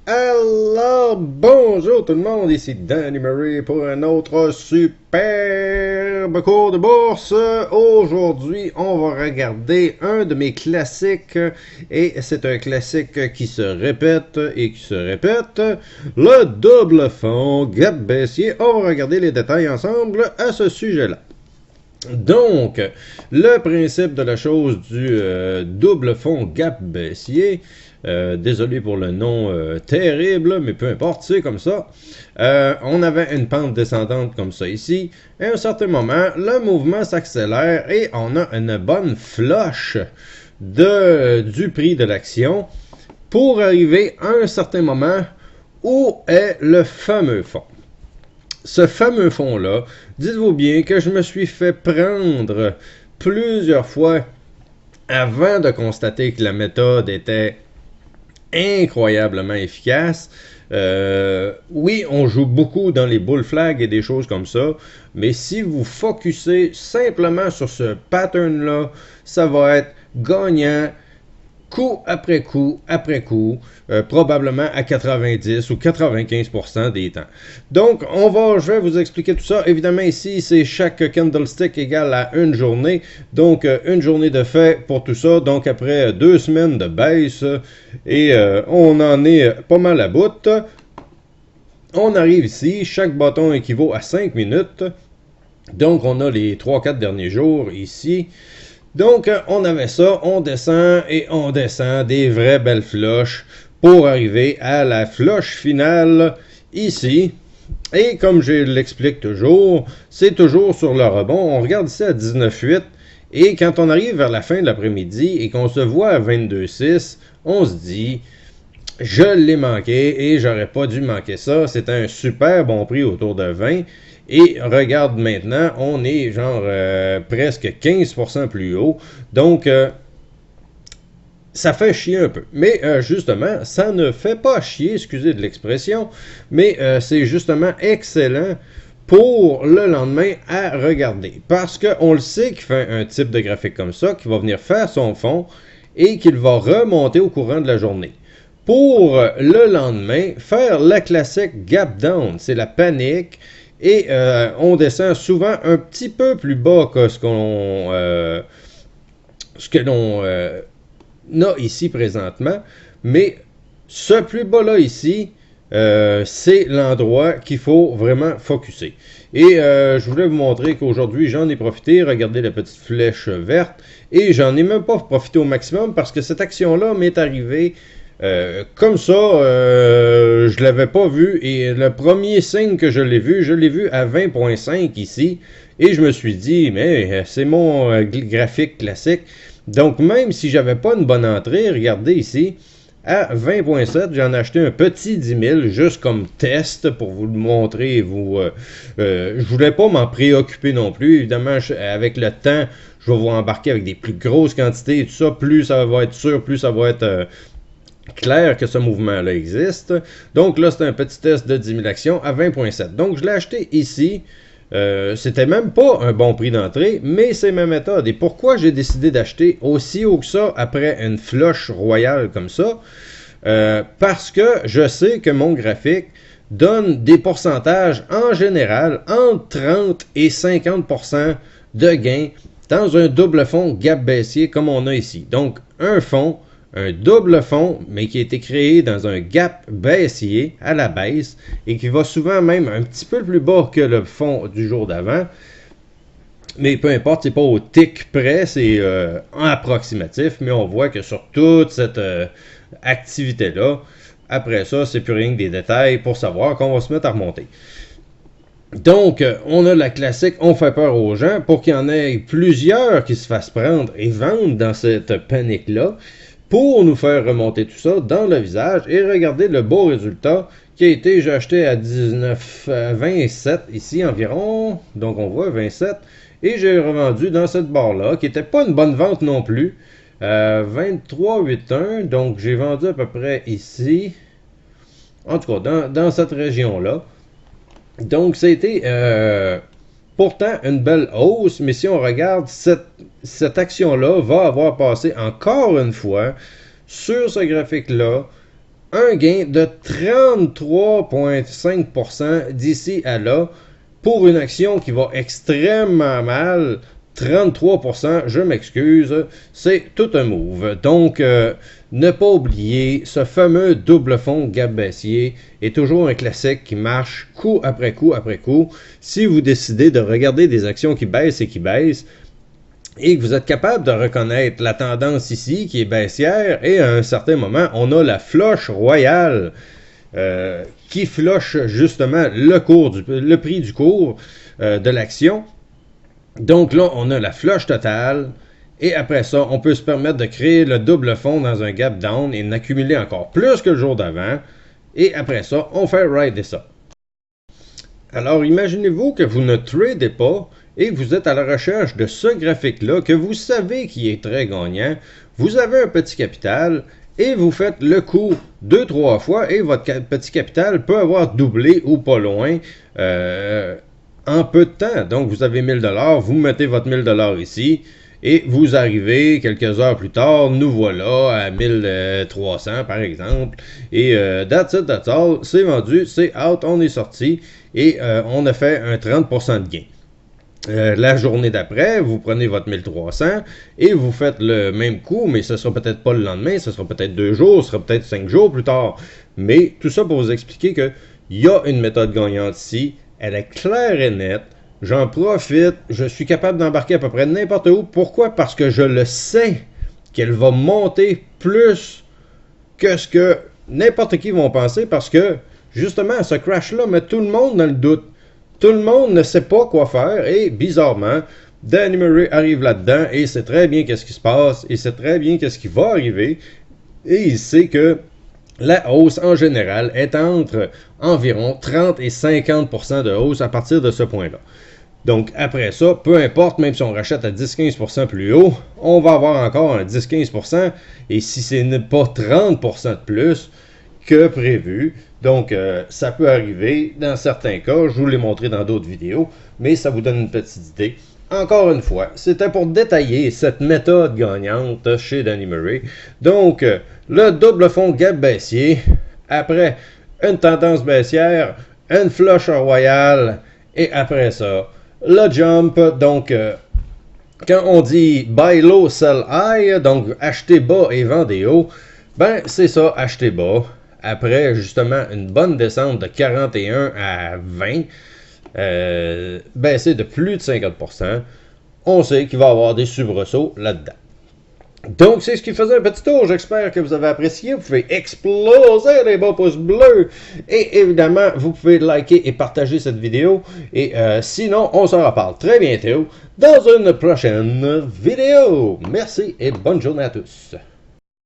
Alors, bonjour tout le monde, ici Danny Murray pour un autre superbe cours de bourse. Aujourd'hui, on va regarder un de mes classiques, et c'est un classique qui se répète et qui se répète, le double fond gap baissier. On va regarder les détails ensemble à ce sujet-là. Donc, le principe de la chose du double fond gap baissier, désolé pour le nom terrible, mais peu importe, c'est comme ça. On avait une pente descendante comme ça ici. Et à un certain moment, le mouvement s'accélère et on a une bonne flush du prix de l'action pour arriver à un certain moment où est le fameux fond. Ce fameux fond-là, dites-vous bien que je me suis fait prendre plusieurs fois avant de constater que la méthode était incroyablement efficace. Oui, on joue beaucoup dans les bull flags et des choses comme ça, mais si vous focussez simplement sur ce pattern-là, ça va être gagnant coup après coup après coup, probablement à 90 ou 95% des temps. Donc, je vais vous expliquer tout ça. Évidemment, ici, c'est chaque candlestick égale à une journée. Donc, une journée de fait pour tout ça. Donc, après 2 semaines de baisse, et on en est pas mal à bout. On arrive ici, chaque bâton équivaut à 5 minutes. Donc, on a les 3-4 derniers jours ici. Donc, on avait ça, on descend et on descend des vraies belles flushs pour arriver à la flush finale ici. Et comme je l'explique toujours, c'est toujours sur le rebond. On regarde ici à 19,8 et quand on arrive vers la fin de l'après-midi et qu'on se voit à 22,6, on se dit... Je l'ai manqué et j'aurais pas dû manquer ça. C'était un super bon prix autour de 20. Et regarde maintenant, on est genre presque 15% plus haut. Donc, ça fait chier un peu. Mais justement, ça ne fait pas chier, excusez de l'expression, mais c'est justement excellent pour le lendemain à regarder. Parce qu'on le sait qu'il fait un type de graphique comme ça, qui va venir faire son fond et qu'il va remonter au courant de la journée. Pour le lendemain, faire la classique gap down, c'est la panique. Et on descend souvent un petit peu plus bas que ce que l'on a ici présentement. Mais ce plus bas-là ici, c'est l'endroit qu'il faut vraiment focuser. Et je voulais vous montrer qu'aujourd'hui, j'en ai profité. Regardez la petite flèche verte. Et j'en ai même pas profité au maximum parce que cette action-là m'est arrivée comme ça, je l'avais pas vu et le premier signe que je l'ai vu à 20.5 ici et je me suis dit, mais c'est mon graphique classique. Donc même si j'avais pas une bonne entrée, regardez ici, à 20.7, j'en ai acheté un petit 10 000 juste comme test pour vous le montrer. Je voulais pas m'en préoccuper non plus. Évidemment, avec le temps, je vais vous embarquer avec des plus grosses quantités et tout ça. Plus ça va être sûr, plus ça va être... clair que ce mouvement-là existe. Donc là, c'est un petit test de 10 000 actions à 20.7. Donc, je l'ai acheté ici. C'était même pas un bon prix d'entrée, mais c'est ma méthode. Et pourquoi j'ai décidé d'acheter aussi haut que ça après une flush royale comme ça? Parce que je sais que mon graphique donne des pourcentages en général entre 30 et 50% de gains dans un double fond gap baissier comme on a ici. Donc, un double fond, mais qui a été créé dans un gap baissier à la baisse et qui va souvent même un petit peu plus bas que le fond du jour d'avant. Mais peu importe, c'est pas au tick près, c'est approximatif, mais on voit que sur toute cette activité-là, après ça, c'est plus rien que des détails pour savoir qu'on va se mettre à remonter. Donc, on a la classique, on fait peur aux gens pour qu'il y en ait plusieurs qui se fassent prendre et vendre dans cette panique-là, pour nous faire remonter tout ça dans le visage et regarder le beau résultat qui a été, j'ai acheté à 27 ici environ, donc on voit 27, et j'ai revendu dans cette barre-là, qui n'était pas une bonne vente non plus, 23,81, donc j'ai vendu à peu près ici, en tout cas dans cette région-là. Donc c'était pourtant une belle hausse, mais si on regarde cette action-là va avoir passé encore une fois sur ce graphique-là un gain de 33,5% d'ici à là pour une action qui va extrêmement mal. 33%, je m'excuse, c'est tout un move. Donc, ne pas oublier, ce fameux double fond gap baissier est toujours un classique qui marche coup après coup après coup. Si vous décidez de regarder des actions qui baissent et que vous êtes capable de reconnaître la tendance ici qui est baissière, et à un certain moment, on a la flush royale qui flush justement le prix du cours de l'action. Donc là, on a la flush totale, et après ça, on peut se permettre de créer le double fond dans un gap down et d'accumuler encore plus que le jour d'avant, et après ça, on fait rider ça. Alors, imaginez-vous que vous ne tradez pas et que vous êtes à la recherche de ce graphique-là, que vous savez qui est très gagnant, vous avez un petit capital, et vous faites le coup 2-3 fois, et votre petit capital peut avoir doublé ou pas loin, en peu de temps. Donc, vous avez 1000 $, vous mettez votre 1000 $ ici, et vous arrivez quelques heures plus tard, nous voilà à 1300 par exemple, et that's it, that's all, c'est vendu, c'est out, on est sorti, et on a fait un 30% de gain. La journée d'après, vous prenez votre 1300 et vous faites le même coup, mais ce sera peut-être pas le lendemain, ce sera peut-être 2 jours, ce sera peut-être 5 jours plus tard. Mais tout ça pour vous expliquer qu'il y a une méthode gagnante ici, elle est claire et nette, j'en profite, je suis capable d'embarquer à peu près n'importe où. Pourquoi? Parce que je le sais qu'elle va monter plus que ce que n'importe qui va penser, parce que justement, ce crash-là met tout le monde dans le doute. Tout le monde ne sait pas quoi faire, et bizarrement, Danny Murray arrive là-dedans et sait très bien qu'est-ce qui se passe, et sait très bien qu'est-ce qui va arriver, et il sait que la hausse en général est entre environ 30 et 50% de hausse à partir de ce point-là. Donc après ça, peu importe, même si on rachète à 10-15% plus haut, on va avoir encore un 10-15%, et si ce n'est pas 30% de plus que prévu. Donc, ça peut arriver dans certains cas, je vous l'ai montré dans d'autres vidéos, mais ça vous donne une petite idée. Encore une fois, c'était pour détailler cette méthode gagnante chez Danny Murray. Donc, le double fond gap baissier, après une tendance baissière, une flush royale, et après ça, le jump. Donc, quand on dit buy low, sell high, donc acheter bas et vendre haut, ben c'est ça, acheter bas. Après, justement, une bonne descente de 41 à 20, baissé de plus de 50%, on sait qu'il va y avoir des soubresauts là-dedans. Donc, c'est ce qui faisait un petit tour. J'espère que vous avez apprécié. Vous pouvez exploser les beaux pouces bleus. Et évidemment, vous pouvez liker et partager cette vidéo. Et sinon, on se reparle très bientôt dans une prochaine vidéo. Merci et bonne journée à tous.